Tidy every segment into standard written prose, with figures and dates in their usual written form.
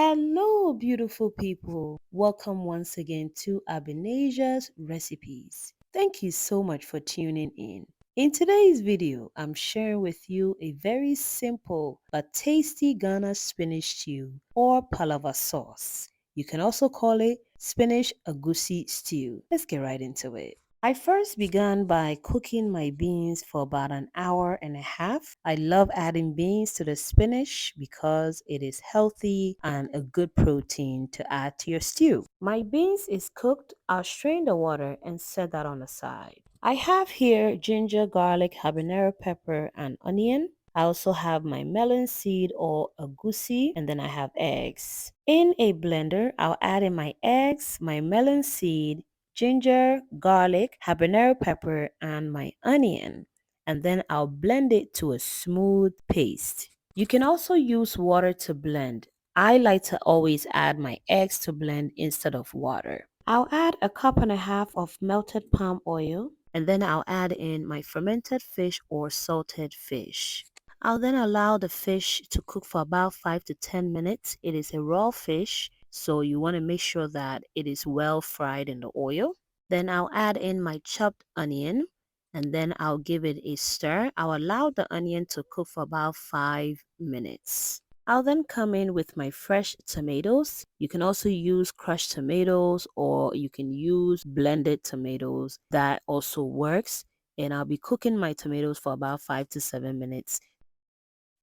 Hello, beautiful people. Welcome once again to Ebenezer's Recipes. Thank you so much for tuning in. In today's video, I'm sharing with you a very simple but tasty Ghana spinach stew or Palava sauce. You can also call it spinach Agusi stew. Let's get right into it. I first began by cooking my beans for about an hour and a half. I love adding beans to the spinach because it is healthy and a good protein to add to your stew. My beans is cooked. I'll strain the water and set that on the side. I have here ginger, garlic, habanero pepper, and onion. I also have my melon seed or Agusi, and then I have eggs. In a blender, I'll add in my eggs, my melon seed, ginger, garlic, habanero pepper, and my onion. And then I'll blend it to a smooth paste. You can also use water to blend. I like to always add my eggs to blend instead of water. I'll add a cup and a half of melted palm oil, and then I'll add in my fermented fish or salted fish. I'll then allow the fish to cook for about 5 to 10 minutes. It is a raw fish, so you want to make sure that it is well fried in the oil. Then I'll add in my chopped onion, and then I'll give it a stir. I'll allow the onion to cook for about 5 minutes. I'll then come in with my fresh tomatoes. You can also use crushed tomatoes or you can use blended tomatoes. That also works. And I'll be cooking my tomatoes for about 5 to 7 minutes.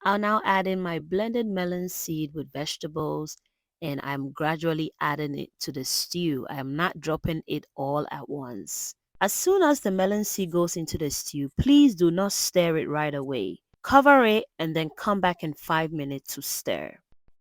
I'll now add in my blended melon seed with vegetables and I'm gradually adding it to the stew. I am not dropping it all at once. As soon as the melon seed goes into the stew, please do not stir it right away. Cover it and then come back in 5 minutes to stir.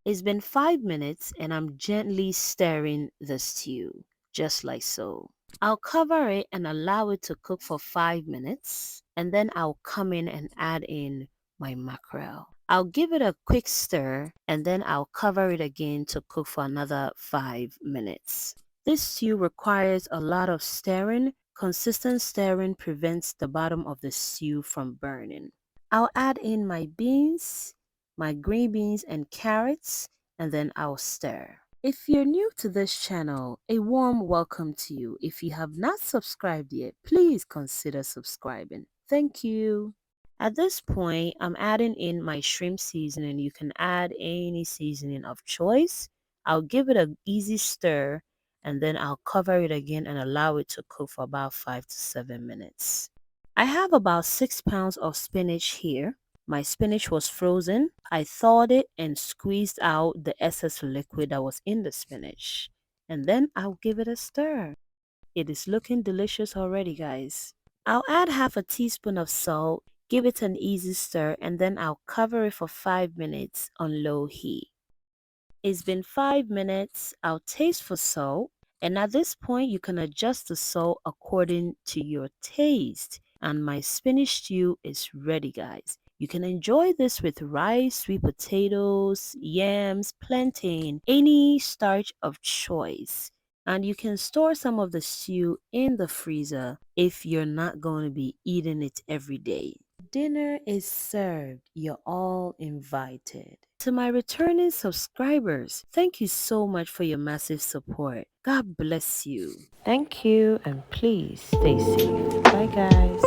It's been 5 minutes and I'm gently stirring the stew, just like so. I'll cover it and allow it to cook for 5 minutes and then I'll come in and add in my mackerel. I'll give it a quick stir and then I'll cover it again to cook for another 5 minutes. This stew requires a lot of stirring. Consistent stirring prevents the bottom of the stew from burning. I'll add in my beans, my green beans and carrots, and then I'll stir. If you're new to this channel, a warm welcome to you. If you have not subscribed yet, please consider subscribing. Thank you. At this point, I'm adding in my shrimp seasoning. You can add any seasoning of choice. I'll give it an easy stir and then I'll cover it again and allow it to cook for about 5 to 7 minutes. I have about 6 pounds of spinach here. My spinach was frozen. I thawed it and squeezed out the excess liquid that was in the spinach. And then I'll give it a stir. It is looking delicious already, guys. I'll add half a teaspoon of salt, give it an easy stir, and then I'll cover it for 5 minutes on low heat. It's been 5 minutes. I'll taste for salt. And at this point, you can adjust the salt according to your taste. And my spinach stew is ready, guys. You can enjoy this with rice, sweet potatoes, yams, plantain, any starch of choice. And you can store some of the stew in the freezer if you're not going to be eating it every day. Dinner is served. You're all invited. To my returning subscribers, thank you so much for your massive support. God bless you. Thank you and please stay safe. Bye guys.